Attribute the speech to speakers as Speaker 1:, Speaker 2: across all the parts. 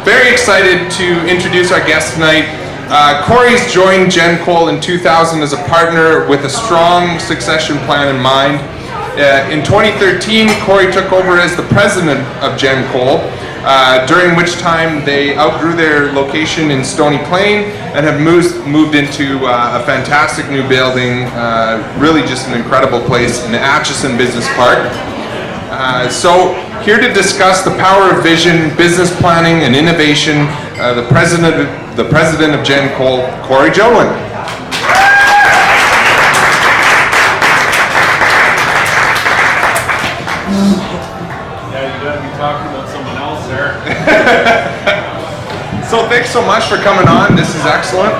Speaker 1: very excited to introduce our guest tonight. Cory's joined Gen Cole in 2000 as a partner with a strong succession plan in mind. In 2013, Cory took over as the president of Gen Cole, during which time they outgrew their location in Stony Plain and have moved into a fantastic new building, really just an incredible place in the Atchison Business Park. So here to discuss the power of vision, business planning, and innovation, the president of Gen Cole, Cory Jodoin.
Speaker 2: Yeah, you gotta be talking about someone else there.
Speaker 1: So thanks so much for coming on. This is excellent.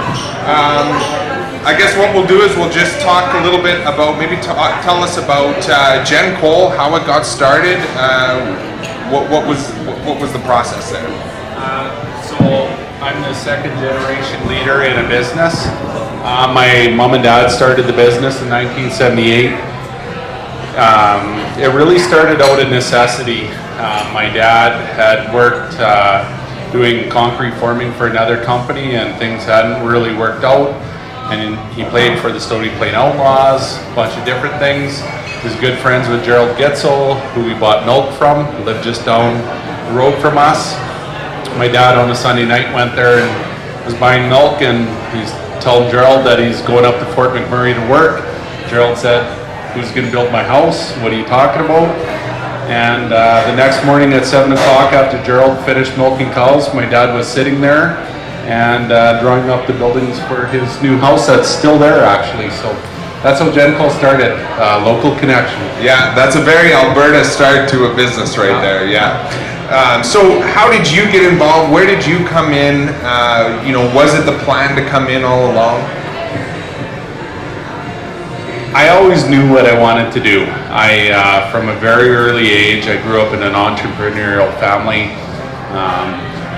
Speaker 1: I guess what we'll do is we'll just talk a little bit about, maybe tell us about Gen Cole, how it got started, what was the process there?
Speaker 2: So I'm the second generation leader in a business. My mom and dad started the business in 1978. It really started out of necessity. My dad had worked doing concrete forming for another company, and things hadn't really worked out. And he played for the Stony Plain Outlaws, a bunch of different things. He was good friends with Gerald Gitzel, who we bought milk from, who lived just down the road from us. My dad on a Sunday night went there and was buying milk, and he's telling Gerald that he's going up to Fort McMurray to work. Gerald said, "Who's going to build my house? What are you talking about?" And the next morning at 7 o'clock, after Gerald finished milking cows, my dad was sitting there and drawing up the buildings for his new house that's still there, actually. So that's how Gen Cole started, local connection.
Speaker 1: Yeah, that's a very Alberta start to a business right there, yeah. So how did you get involved? Where did you come in? Was it the plan to come in all along?
Speaker 2: I always knew what I wanted to do. From a very early age, I grew up in an entrepreneurial family.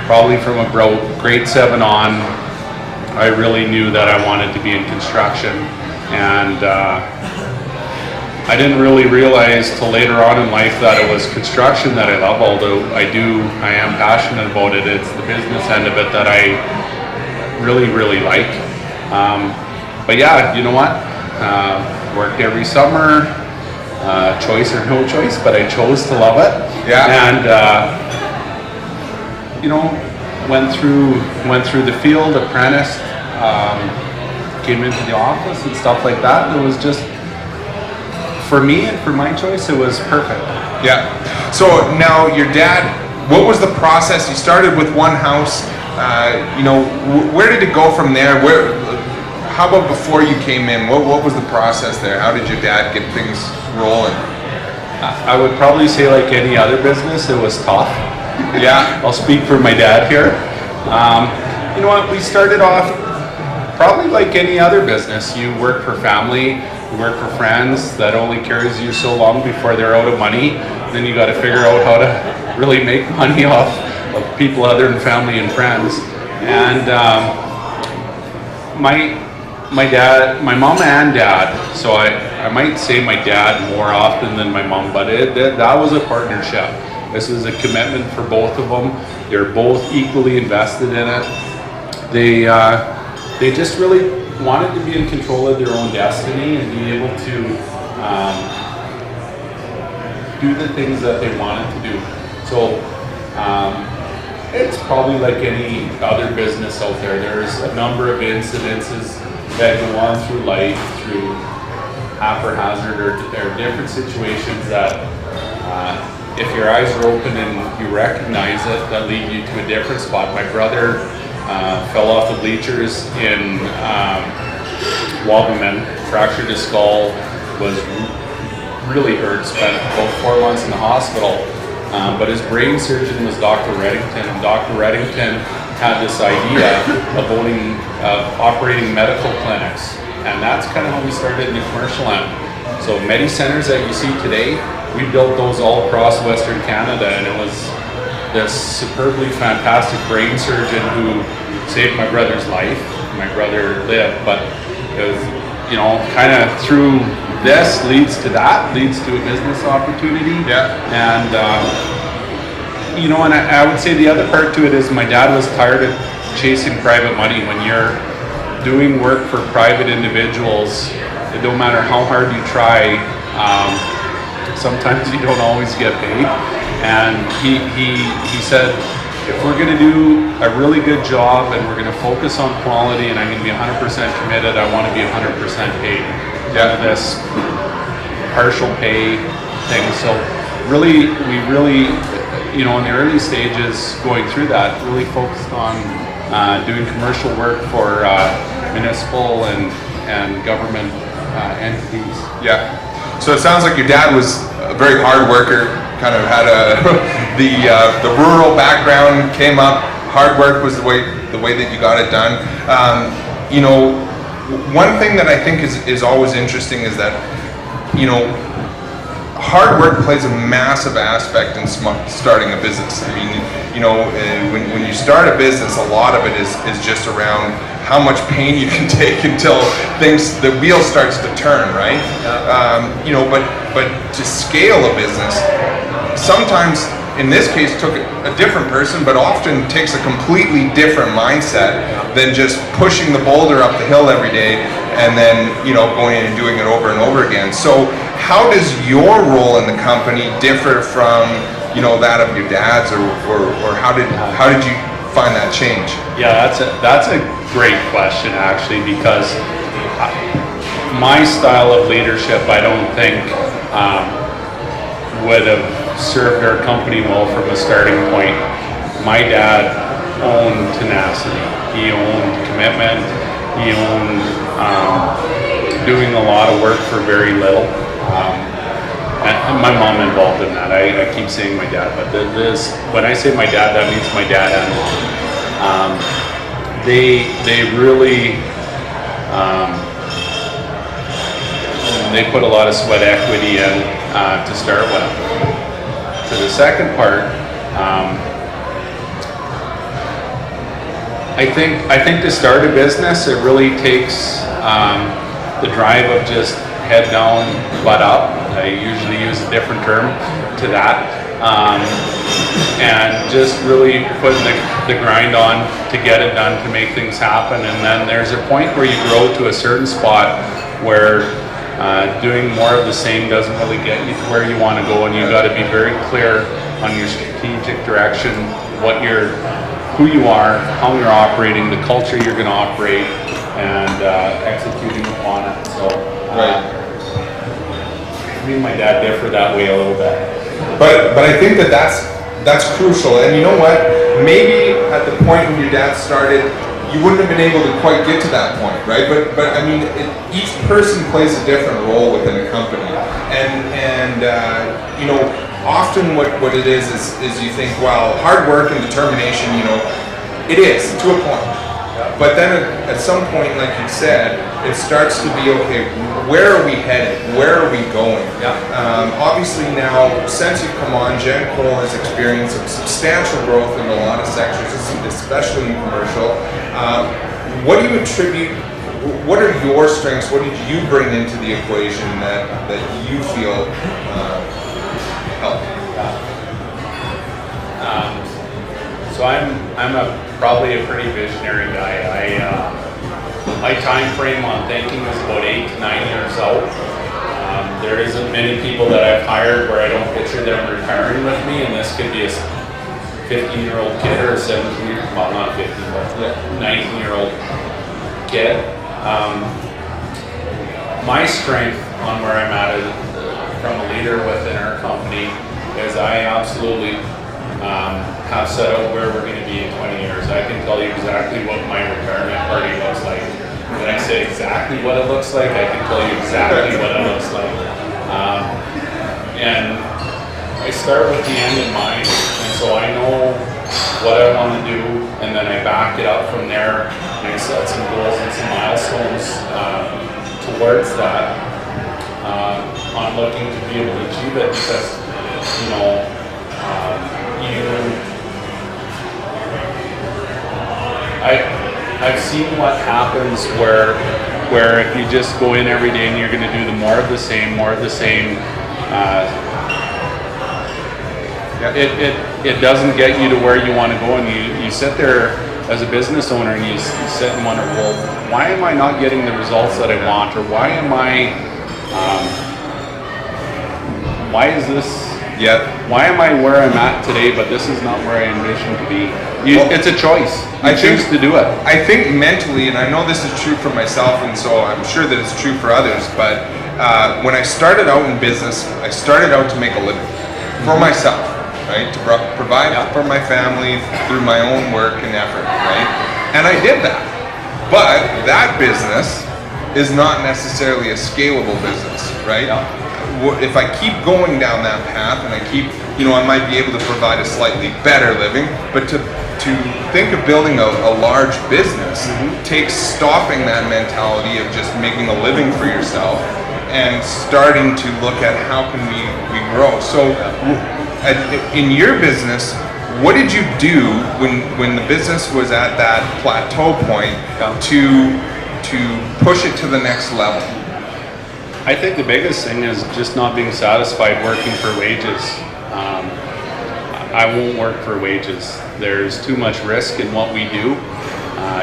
Speaker 2: Probably from about grade 7 on, I really knew that I wanted to be in construction. And I didn't really realize till later on in life that it was construction that I love, although I am passionate about it. It's the business end of it that I really, really like. But yeah, you know what? Worked every summer, choice or no choice, but I chose to love it.
Speaker 1: Yeah.
Speaker 2: And went through the field, apprenticed, came into the office and stuff like that. And it was just, for me and for my choice, it was perfect.
Speaker 1: Yeah. So now your dad, what was the process? You started with one house. Where did it go from there? How about before you came in? What was the process there? How did your dad get things rolling?
Speaker 2: I would probably say, like any other business, it was tough.
Speaker 1: Yeah.
Speaker 2: I'll speak for my dad here. You know what? We started off probably like any other business. You work for family, you work for friends. That only carries you so long before they're out of money. Then you got to figure out how to really make money off of people other than family and friends. And my mom and dad, so I might say my dad more often than my mom, but that was a partnership. This is a commitment for both of them. They're both equally invested in it. They just really wanted to be in control of their own destiny and be able to do the things that they wanted to do. So it's probably like any other business out there. There's a number of incidences that go on through life, through haphazard or different situations that if your eyes are open and you recognize it, that lead you to a different spot. My brother fell off the bleachers in Wabamun, fractured his skull, was really hurt, spent about 4 months in the hospital. But his brain surgeon was Dr. Reddington, and Dr. Reddington had this idea of operating medical clinics. And that's kind of how we started in the commercial end. So Medi-centers that you see today, we built those all across Western Canada, and it was this superbly fantastic brain surgeon who saved my brother's life. My brother lived, but it was, kind of through this leads to that, leads to a business opportunity.
Speaker 1: Yeah.
Speaker 2: And you know, and I would say the other part to it is my dad was tired of chasing private money. When you're doing work for private individuals, it don't matter how hard you try, sometimes you don't always get paid. And he said, if we're going to do a really good job and we're going to focus on quality and I'm going to be 100% committed, I want to be 100% paid. None of this partial pay thing. So really, we really, you know, in the early stages going through that, really focused on doing commercial work for municipal and government entities.
Speaker 1: Yeah. So it sounds like your dad was a very hard worker, kind of had the rural background came up, hard work was the way that you got it done. You know, one thing that I think is always interesting is that, you know, hard work plays a massive aspect in starting a business. I mean, you know, when you start a business, a lot of it is just around how much pain you can take until the wheel starts to turn, right? You know, but to scale a business, sometimes in this case took a different person, but often takes a completely different mindset than just pushing the boulder up the hill every day and then, you know, going in and doing it over and over again. So how does your role in the company differ from, you know, that of your dad's, or how did you find that change?
Speaker 2: Yeah, that's a great question, actually, because my style of leadership, I don't think would have served our company well from a starting point. My dad owned tenacity. He owned commitment. He owned doing a lot of work for very little. And my mom involved in that. I keep saying my dad, but when I say my dad, that means my dad and mom. They really they put a lot of sweat equity in to start with. To the second part, I think to start a business, it really takes the drive of just head down, butt up. I usually use a different term to that, and just really putting the grind on to get it done, to make things happen. And then there's a point where you grow to a certain spot where doing more of the same doesn't really get you to where you want to go, and you've got to be very clear on your strategic direction, who you are, how you're operating, the culture you're going to operate, and executing upon it. So, me and my dad differ that way a little bit.
Speaker 1: But I think that's crucial. And you know what? Maybe at the point when your dad started, you wouldn't have been able to quite get to that point, right? But I mean, each person plays a different role within a company, and you know, often what it is you think, well, hard work and determination, you know, it is to a point. But then at some point, like you said, it starts to be, okay, where are we headed? Where are we going? Obviously now, since you've come on, Gen Cole has experienced some substantial growth in a lot of sectors, especially in commercial. What do you attribute, what are your strengths? What did you bring into the equation that you feel helped?
Speaker 2: So I'm probably a pretty visionary guy. My time frame on thinking is about 8 to 9 years out. There isn't many people that I've hired where I don't picture them retiring with me, and this could be a 15-year-old kid or a 17-year, well, not 15, but 19-year-old kid. My strength on where I'm at from a leader within our company is I absolutely have set out where we're going to be in 20 years. I can tell you exactly what my retirement party looks like. When I say exactly what it looks like, I can tell you exactly what it looks like. And I start with the end in mind, and so I know what I want to do, and then I back it up from there, and I set some goals and some milestones towards that. I'm looking to be able to achieve it because, you know, I've seen what happens where if you just go in every day and you're going to do more of the same, it doesn't get you to where you want to go, and you sit there as a business owner and you sit and wonder, well, why am I not getting the results that I want, or why am I why is this why am I where I'm at today, but this is not where I envision to be? It's a choice. I choose to do it.
Speaker 1: I think mentally, and I know this is true for myself, and so I'm sure that it's true for others, but when I started out in business, I started out to make a living for myself, right? To provide for my family through my own work and effort, right? And I did that. But that business is not necessarily a scalable business, right? If I keep going down that path and I keep, I might be able to provide a slightly better living, but to think of building a large business takes stopping that mentality of just making a living for yourself and starting to look at how can we grow. So in your business, what did you do when the business was at that plateau point to push it to the next level?
Speaker 2: I think the biggest thing is just not being satisfied working for wages. I won't work for wages. There's too much risk in what we do.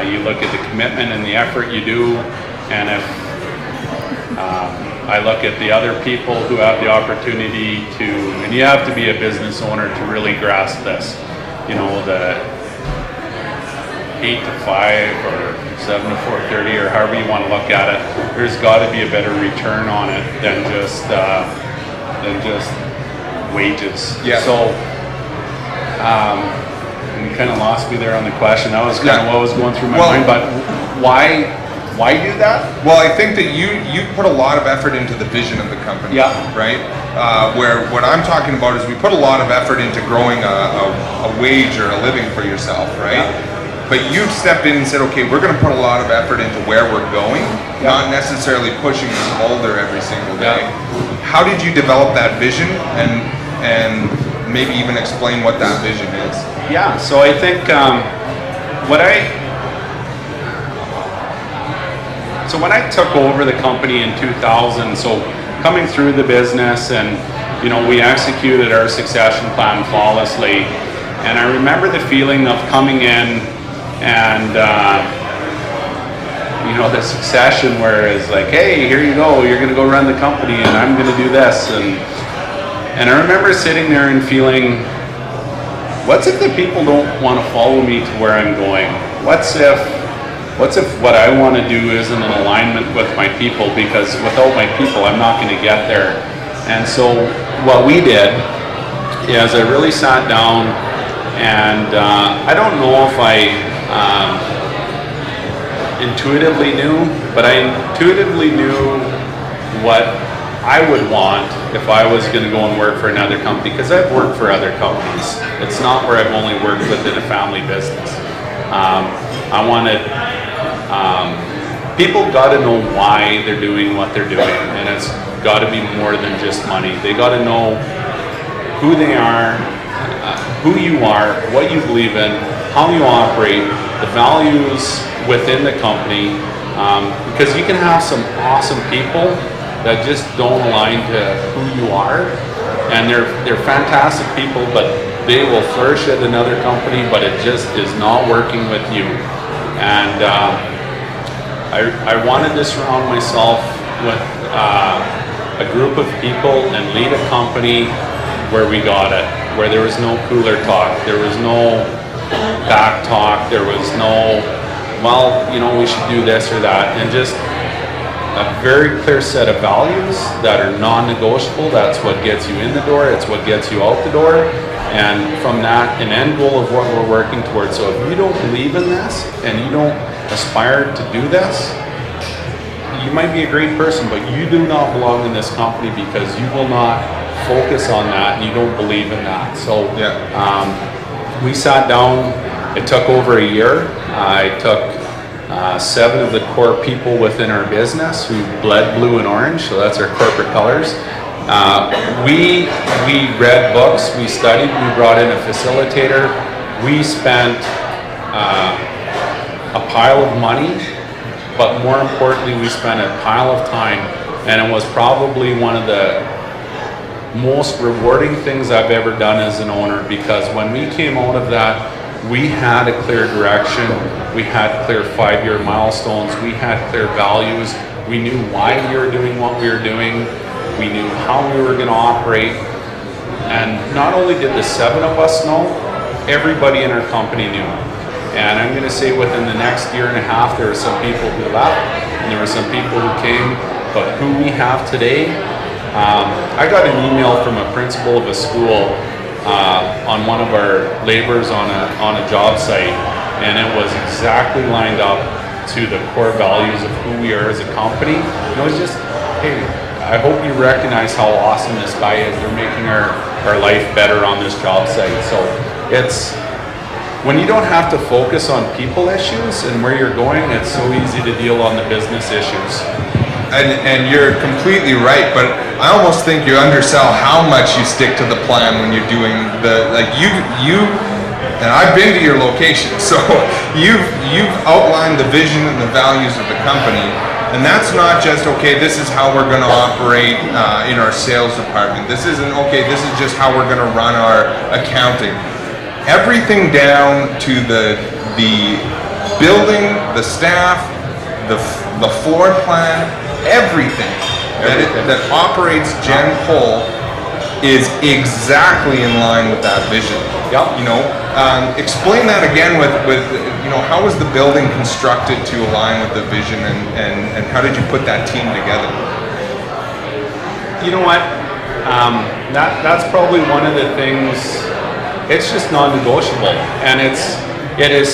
Speaker 2: You look at the commitment and the effort you do, and if I look at the other people who have the opportunity to, and you have to be a business owner to really grasp this, the 8 to 5 or 7 to 4:30 or however you want to look at it, there's got to be a better return on it than just wages. Yeah. So you kind of lost me there on the question. That was kind of what was going through my mind. But why do that?
Speaker 1: Well, I think that you put a lot of effort into the vision of the company.
Speaker 2: Yeah.
Speaker 1: Right. Where what I'm talking about is we put a lot of effort into growing a wage or a living for yourself, right? Yeah. But you've stepped in and said, okay, we're going to put a lot of effort into where we're going, not necessarily pushing this boulder every single day. How did you develop that vision, and maybe even explain what that vision is?
Speaker 2: Yeah, so I think when I took over the company in 2000, so coming through the business, and we executed our succession plan flawlessly, and I remember the feeling of coming in and the succession where it's like, hey, here you go, you're going to go run the company and I'm going to do this, and I remember sitting there and feeling, what's if the people don't want to follow me to where I'm going? What's if what I want to do isn't in alignment with my people, because without my people I'm not going to get there. And so what we did is I really sat down, and I don't know if I intuitively knew, but I intuitively knew what I would want if I was going to go and work for another company, because I've worked for other companies. It's not where I've only worked within a family business. I wanted people got to know why they're doing what they're doing, and it's got to be more than just money. They got to know who they are, who you are, what you believe in, how you operate, the values within the company, because you can have some awesome people that just don't align to who you are, and they're fantastic people, but they will flourish at another company, but it just is not working with you. And I wanted to surround myself with a group of people and lead a company where we got it, where there was no cooler talk, there was no back talk, there was no, well, we should do this or that, and just a very clear set of values that are non-negotiable. That's what gets you in the door, it's what gets you out the door, and from that, an end goal of what we're working towards. So if you don't believe in this and you don't aspire to do this, you might be a great person, but you do not belong in this company, because you will not focus on that and you don't believe in that. So we sat down. It took over a year. I took 7 of the core people within our business who bled blue and orange, so that's our corporate colors. We read books, we studied, we brought in a facilitator, we spent a pile of money, but more importantly, we spent a pile of time, and it was probably one of the most rewarding things I've ever done as an owner, because when we came out of that, we had a clear direction, we had clear 5-year milestones, we had clear values, we knew why we were doing what we were doing, we knew how we were going to operate, and not only did the 7 of us know, everybody in our company knew. And I'm going to say within the next year and a half, there were some people who left, and there were some people who came, but who we have today, I got an email from a principal of a school on one of our laborers on a job site, and it was exactly lined up to the core values of who we are as a company. And it was just, hey, I hope you recognize how awesome this guy is. They're making our life better on this job site. So it's, when you don't have to focus on people issues and where you're going, it's so easy to deal on the business issues.
Speaker 1: And you're completely right, but I almost think you undersell how much you stick to the plan when you're doing the, like you and I've been to your location, so you've outlined the vision and the values of the company, and that's not just, okay, this is how we're going to operate in our sales department. This isn't, okay, this is just how we're going to run our accounting. Everything down to the building, the staff, the floor plan, everything that operates Gen Cole is exactly in line with that vision.
Speaker 2: Yep.
Speaker 1: You know, explain that again with you know, how was the building constructed to align with the vision, and how did you put that team together?
Speaker 2: You know what? That's probably one of the things. It's just non-negotiable, and it is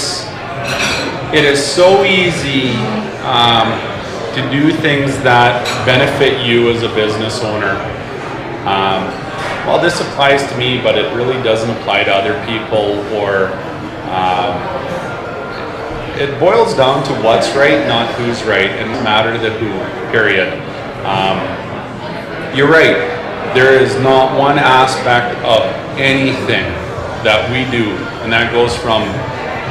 Speaker 2: so easy to do things that benefit you as a business owner. Well, this applies to me, but it really doesn't apply to other people, or it boils down to what's right, not who's right, and it's a matter to the who, period. You're right. There is not one aspect of anything that we do, and that goes from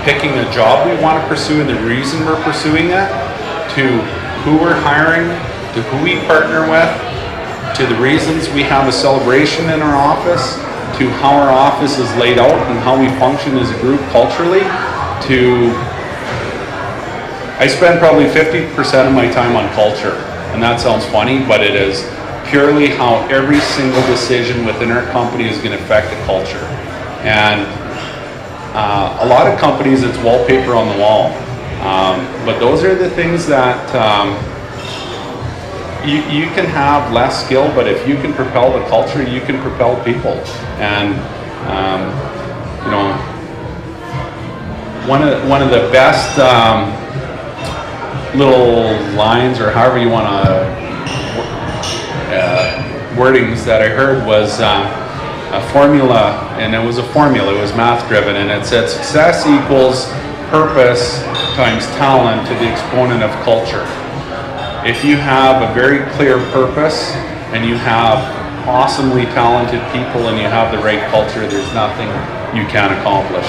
Speaker 2: picking a job we want to pursue and the reason we're pursuing it, to who we're hiring, to who we partner with, to the reasons we have a celebration in our office, to how our office is laid out and how we function as a group culturally, to I spend probably 50% of my time on culture, and that sounds funny, but it is purely how every single decision within our company is going to affect the culture. And a lot of companies, it's wallpaper on the wall. But those are the things that you can have less skill, but if you can propel the culture, you can propel people. And you know, one of the best little lines, or however you want to wordings that I heard was a formula, and it was math driven, and it said success equals purpose times talent to the exponent of culture. If you have a very clear purpose and you have awesomely talented people and you have the right culture, there's nothing you can't accomplish.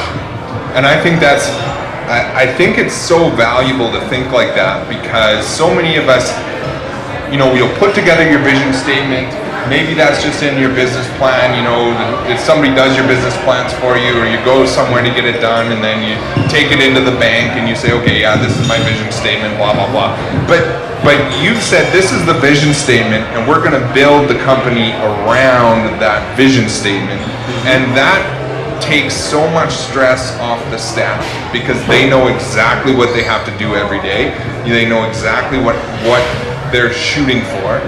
Speaker 1: And I think I think it's so valuable to think like that, because so many of us, you know, you'll put together your vision statement. Maybe that's just in your business plan, you know, if somebody does your business plans for you, or you go somewhere to get it done, and then you take it into the bank and you say, okay, yeah, this is my vision statement, blah, blah, blah. But you've said this is the vision statement, and we're going to build the company around that vision statement. And that takes so much stress off the staff, because they know exactly what they have to do every day. They know exactly what they're shooting for.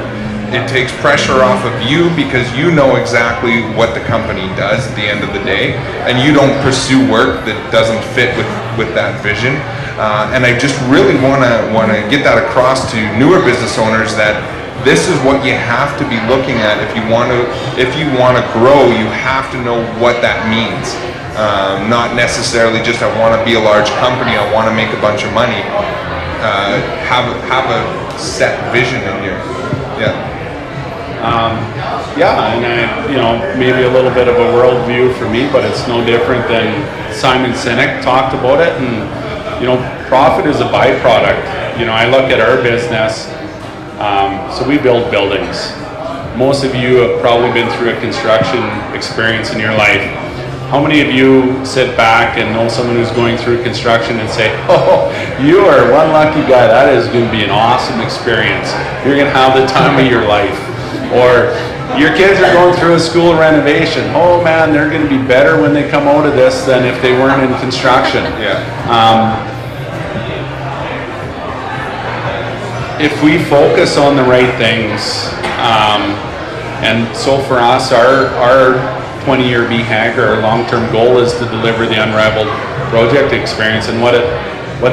Speaker 1: It takes pressure off of you, because you know exactly what the company does at the end of the day, and you don't pursue work that doesn't fit with that vision. And I just really want to get that across to newer business owners, that this is what you have to be looking at if you want to grow. You have to know what that means. Not necessarily just, I want to be a large company, I want to make a bunch of money. Have a set vision in your,
Speaker 2: and you know, maybe a little bit of a worldview for me, but it's no different than Simon Sinek talked about it. And you know, profit is a byproduct. You know, I look at our business. So we build buildings. most of you have probably been through a construction experience in your life. How many of you sit back and know someone who's going through construction and say, oh, you are one lucky guy, that is going to be an awesome experience. You're going to have the time of your life. Or your kids are going through a school renovation. Oh man, they're going to be better when they come out of this than if they weren't in construction.
Speaker 1: Yeah.
Speaker 2: If we focus on the right things, and so for us, our 20-year BHAG, our long-term goal is to deliver the unrivaled project experience. And what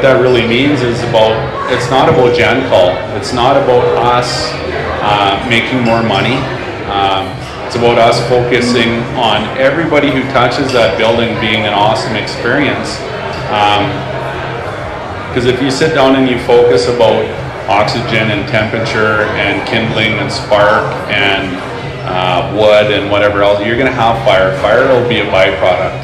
Speaker 2: that really means is it's not about GenCall. It's not about us making more money. It's about us focusing on everybody who touches that building being an awesome experience. Because if you sit down and you focus about oxygen and temperature and kindling and spark and wood and whatever else, you're going to have fire. Fire will be a byproduct,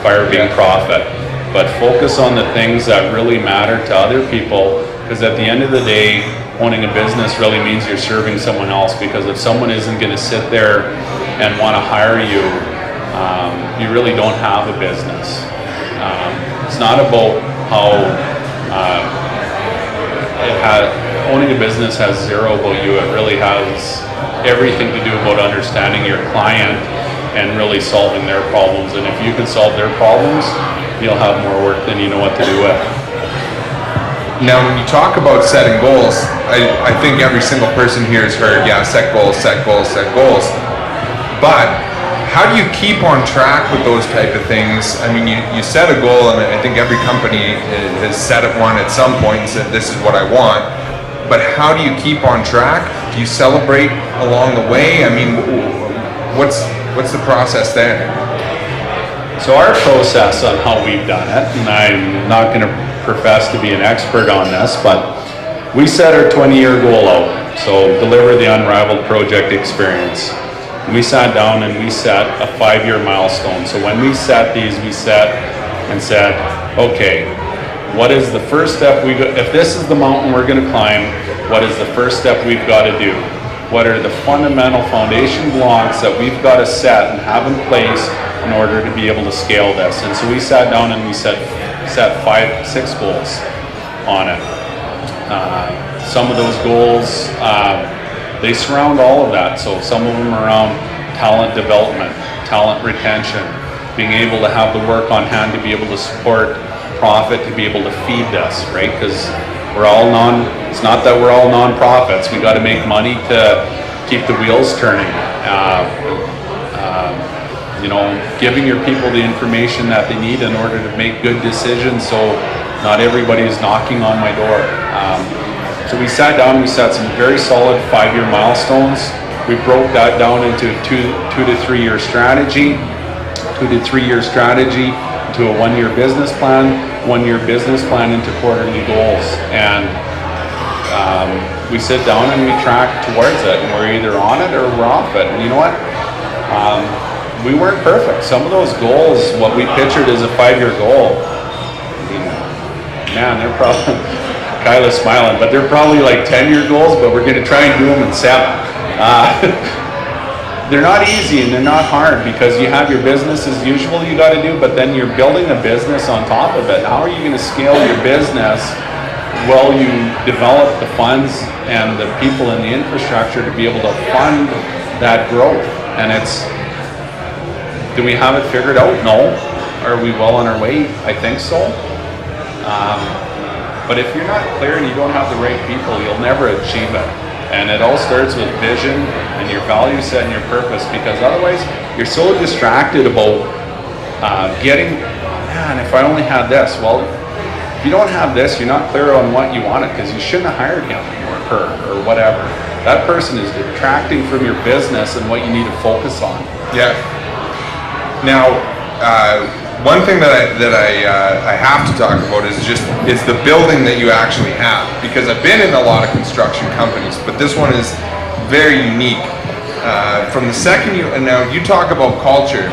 Speaker 2: fire being profit. But focus on the things that really matter to other people, because at the end of the day, owning a business really means you're serving someone else, because if someone isn't going to sit there and want to hire you, you really don't have a business. It's not about how owning a business has zero about you. It really has everything to do about understanding your client and really solving their problems. And if you can solve their problems, you'll have more work than you know what to do with.
Speaker 1: Now, when you talk about setting goals, I think every single person here has heard, yeah, set goals, set goals, set goals. But how do you keep on track with those type of things? I mean, you set a goal, and I think every company has set one at some point and said, this is what I want. But how do you keep on track? Do you celebrate along the way? I mean, what's the process there?
Speaker 2: So our process on how we've done it, and I'm not going to profess to be an expert on this, but we set our 20-year goal out. So deliver the unrivaled project experience. And we sat down and we set a 5-year milestone. So when we set these, we set and said, okay, what is the first step if this is the mountain we're going to climb, what is the first step we've got to do? What are the fundamental foundation blocks that we've got to set and have in place in order to be able to scale this? And so we sat down and we set 6 goals on it. Some of those goals, they surround all of that. So some of them are around talent development, talent retention, being able to have the work on hand to be able to support profit, to be able to feed this, right? Because it's not that we're all non-profits. We got to make money to keep the wheels turning. Giving your people the information that they need in order to make good decisions, so not everybody is knocking on my door. So we sat down and we set some very solid 5-year milestones. We broke that down into a 2 to 3 year strategy, 2 to 3 year strategy to a 1 year business plan, 1 year business plan into quarterly goals. And we sit down and we track towards it, and we're either on it or we're off it. And you know what? We weren't perfect. Some of those goals, what we pictured as a 5-year goal, man, they're probably, Kyla's smiling, but they're probably like 10-year goals, but we're going to try and do them in 7. They're not easy and they're not hard, because you have your business as usual you got to do, but then you're building a business on top of it. How are you going to scale your business while you develop the funds and the people and the infrastructure to be able to fund that growth? And do we have it figured out? No. Are we well on our way? I think so. But if you're not clear and you don't have the right people, you'll never achieve it. And it all starts with vision and your value set and your purpose, because otherwise you're so distracted about if I only had this. Well, if you don't have this, you're not clear on what you wanted, because you shouldn't have hired him or her or whatever. That person is detracting from your business and what you need to focus on.
Speaker 1: Yeah. Now, one thing that I have to talk about is the building that you actually have, because I've been in a lot of construction companies, but this one is very unique. From the second now you talk about culture,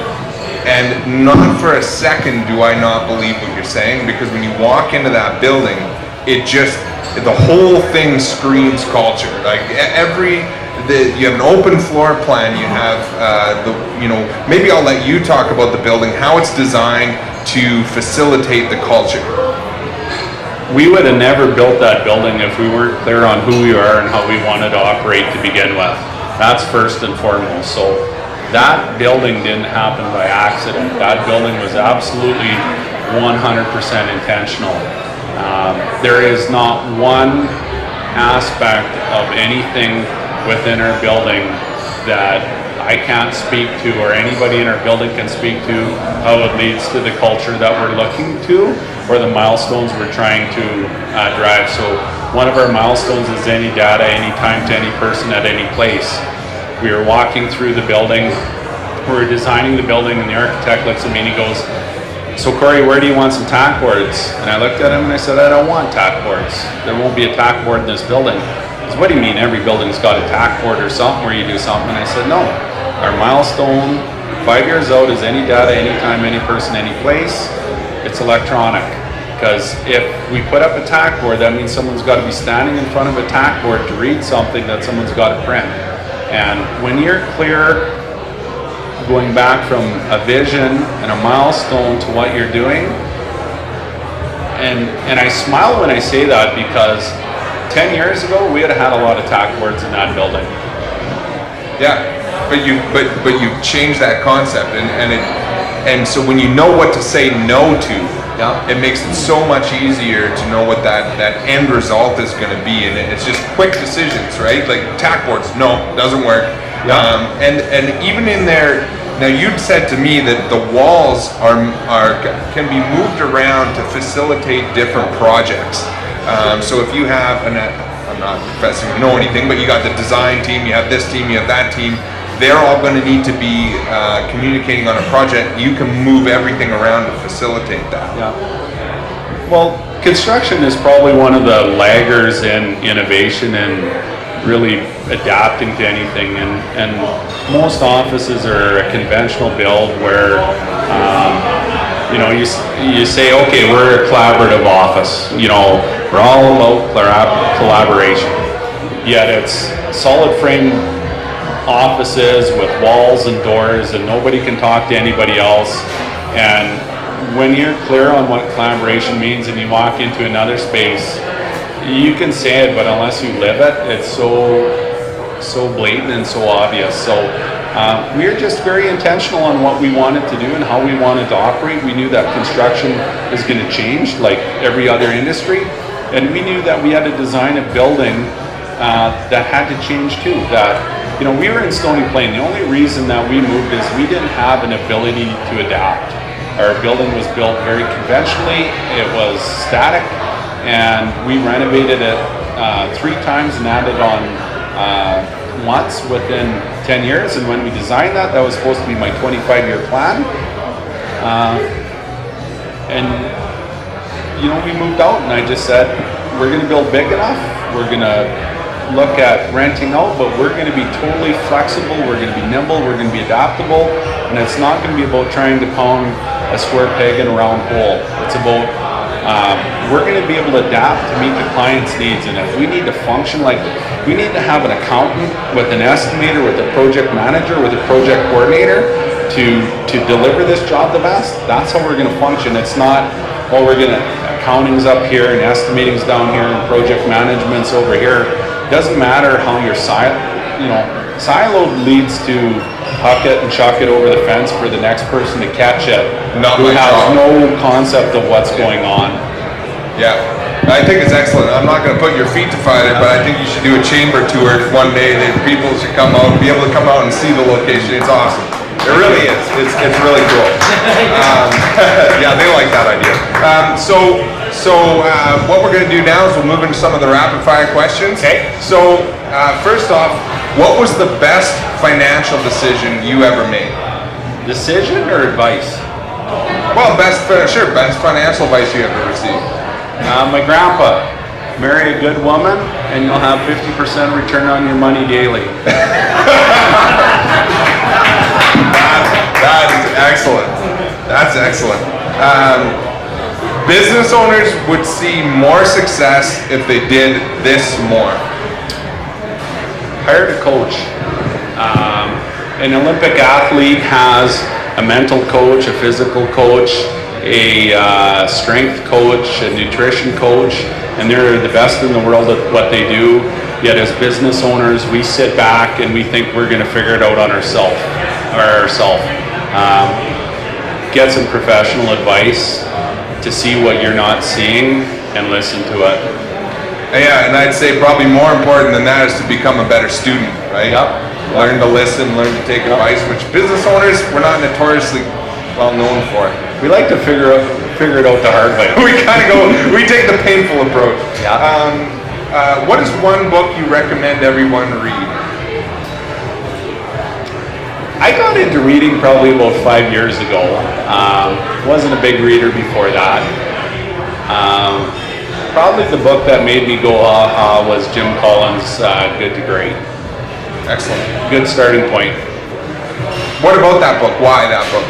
Speaker 1: and not for a second do I not believe what you're saying, because when you walk into that building, the whole thing screams culture. Like every you have an open floor plan. You have maybe I'll let you talk about the building, how it's designed to facilitate the culture.
Speaker 2: We would have never built that building if we weren't clear on who we are and how we wanted to operate to begin with. That's first and foremost. So that building didn't happen by accident. That building was absolutely 100% intentional. There is not one aspect of anything within our building that I can't speak to, or anybody in our building can speak to, how it leads to the culture that we're looking to, or the milestones we're trying to drive. So one of our milestones is any data, any time to any person at any place. We were walking through the building, we were designing the building, and the architect looks at me and he goes, "So Cory, where do you want some tack boards?" And I looked at him and I said, "I don't want tack boards. There won't be a tack board in this building." He said, "What do you mean every building's got a tack board or something where you do something?" And I said, "No. Our milestone 5 years out is any data, anytime, any person, any place. It's electronic. Because if we put up a tack board, that means someone's got to be standing in front of a tack board to read something that someone's got to print. And when you're clear, going back from a vision and a milestone to what you're doing, and I smile when I say that, because 10 years ago we had had a lot of tack boards in that building.
Speaker 1: Yeah. But you changed that concept, and so when you know what to say no to, it makes it so much easier to know what that end result is going to be, and it's just quick decisions, right? Like tack boards, no, doesn't work. And even in there, now you'd said to me that the walls can be moved around to facilitate different projects. So if you have I'm not professing to know anything, but you got the design team, you have this team, you have that team. They're all going to need to be communicating on a project. You can move everything around to facilitate that.
Speaker 2: Yeah. Well, construction is probably one of the laggers in innovation and really adapting to anything. And most offices are a conventional build where you say, okay, we're a collaborative office. We're all about collaboration. Yet it's solid frame offices with walls and doors, and nobody can talk to anybody else. And when you're clear on what collaboration means and you walk into another space, you can say it, but unless you live it, it's so blatant and so obvious. So we're just very intentional on what we wanted to do and how we wanted to operate. We knew that construction is going to change like every other industry, and we knew that we had to design a building that had to change too. That we were in Stony Plain. The only reason that we moved is we didn't have an ability to adapt. Our building was built very conventionally. It was static, and we renovated it 3 times and added on once within 10 years. And when we designed that was supposed to be my 25-year plan. We moved out, and I just said, we're going to build big enough. We're going to look at renting out, but we're going to be totally flexible, we're going to be nimble, we're going to be adaptable, and it's not going to be about trying to pound a square peg in a round hole. It's about we're going to be able to adapt to meet the client's needs, and if we need to function like we need to have an accountant with an estimator, with a project manager, with a project coordinator to deliver this job the best, that's how we're going to function. It's not, accounting's up here and estimating's down here and project management's over here. Doesn't matter how you're siloed leads to huck it and chuck it over the fence for the next person to catch it, who has no concept of what's going on.
Speaker 1: Yeah, I think it's excellent. I'm not going to put your feet to fire, but I think you should do a chamber tour one day. People should be able to come out and see the location. It's awesome. It really is. It's really cool. Yeah, they like that idea. So what we're going to do now is we'll move into some of the rapid fire questions.
Speaker 2: Okay.
Speaker 1: So first off, what was the best financial decision you ever made?
Speaker 2: Decision or advice?
Speaker 1: Well, best financial advice you ever received.
Speaker 2: My grandpa, marry a good woman and you'll have 50% return on your money daily.
Speaker 1: That is excellent. That's excellent. Business owners would see more success if they did this more.
Speaker 2: hired a coach. An Olympic athlete has a mental coach, a physical coach, a strength coach, a nutrition coach, and they're the best in the world at what they do. Yet as business owners, we sit back and we think we're going to figure it out on ourselves. Get some professional advice to see what you're not seeing and listen to it.
Speaker 1: Yeah, and I'd say probably more important than that is to become a better student, right?
Speaker 2: Yep.
Speaker 1: Learn to listen, learn to take advice, which business owners, we're not notoriously well known for.
Speaker 2: We like to figure it out the hard way.
Speaker 1: We take the painful approach.
Speaker 2: Yeah.
Speaker 1: What is one book you recommend everyone read?
Speaker 2: I got into reading probably about 5 years ago. Wasn't a big reader before that. Probably the book that made me go was Jim Collins' Good to Great.
Speaker 1: Excellent.
Speaker 2: Good starting point.
Speaker 1: What about that book? Why that book?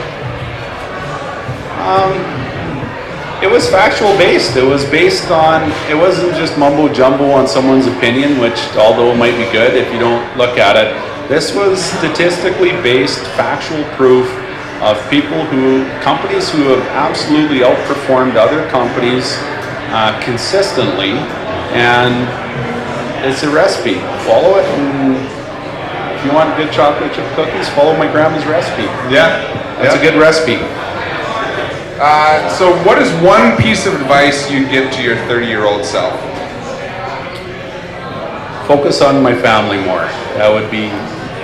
Speaker 2: It was factual based. It was based on, it wasn't just mumbo jumbo on someone's opinion, which although it might be good if you don't look at it, this was statistically based factual proof of companies who have absolutely outperformed other companies consistently, and it's a recipe. Follow it, and if you want good chocolate chip cookies, follow my grandma's recipe.
Speaker 1: Yeah.
Speaker 2: It's a good recipe.
Speaker 1: So what is one piece of advice you'd give to your 30-year-old self?
Speaker 2: Focus on my family more. That would be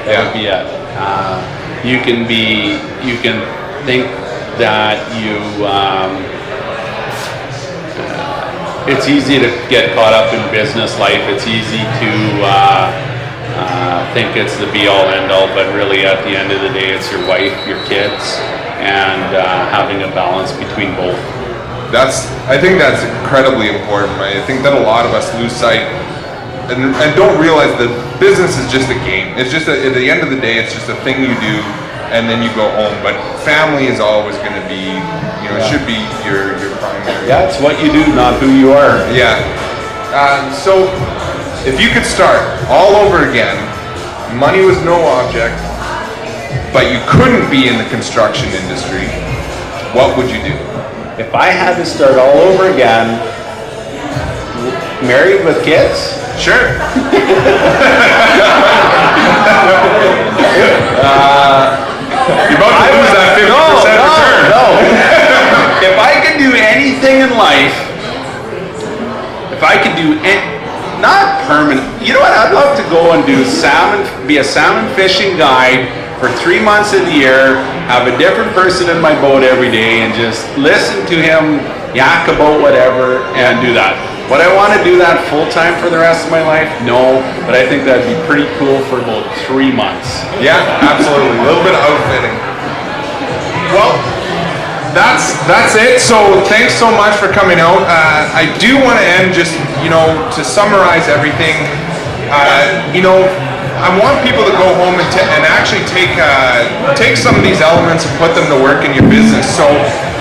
Speaker 2: it. You can think that it's easy to get caught up in business life. It's easy to think it's the be-all, end-all, but really at the end of the day, it's your wife, your kids, and having a balance between both.
Speaker 1: I think that's incredibly important, right? I think that a lot of us lose sight and don't realize that business is just a game. It's just at the end of the day, it's just a thing you do, and then you go home. But family is always going to be, it should be your primary.
Speaker 2: Yeah, it's what you do, not who you are.
Speaker 1: Yeah. So if you could start all over again, money was no object, but you couldn't be in the construction industry, what would you do?
Speaker 2: If I had to start all over again, married with kids?
Speaker 1: Sure. You're about to lose that 50% return.
Speaker 2: No. If I could do anything in life, not permanent, you know what, I'd love to go and be a salmon fishing guide for 3 months of the year, have a different person in my boat every day, and just listen to him yak about whatever and do that. Would I want to do that full time for the rest of my life? No, but I think that'd be pretty cool for about 3 months.
Speaker 1: Yeah, absolutely. A little bit of outfitting. Well, that's it. So thanks so much for coming out. I do want to end just, to summarize everything. I want people to go home and actually take some of these elements and put them to work in your business. So,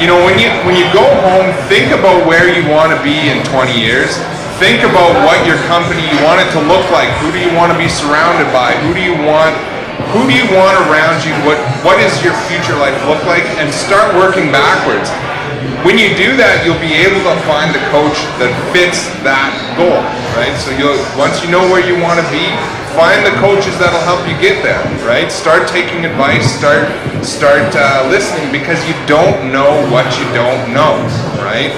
Speaker 1: when you go home, think about where you want to be in 20 years. Think about what your company, you want it to look like. Who do you want to be surrounded by? Who do you want around you? What does your future life look like? And start working backwards. When you do that, you'll be able to find the coach that fits that goal, right? So once you know where you want to be, find the coaches that'll help you get there, right? Start taking advice, start listening, because you don't know what you don't know, right?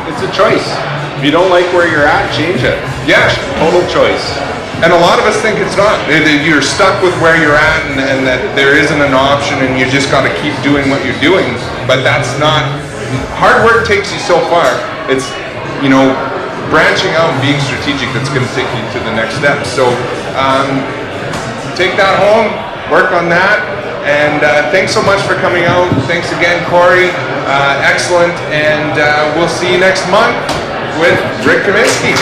Speaker 2: It's a choice. If you don't like where you're at, change it.
Speaker 1: Yeah.
Speaker 2: Total choice.
Speaker 1: And a lot of us think it's not. You're stuck with where you're at, and that there isn't an option, and you just got to keep doing what you're doing. But that's not. Hard work takes you so far. It's, branching out and being strategic that's going to take you to the next step. So take that home, work on that, and thanks so much for coming out. Thanks again, Cory. Excellent, and we'll see you next month with Rick Kaminsky.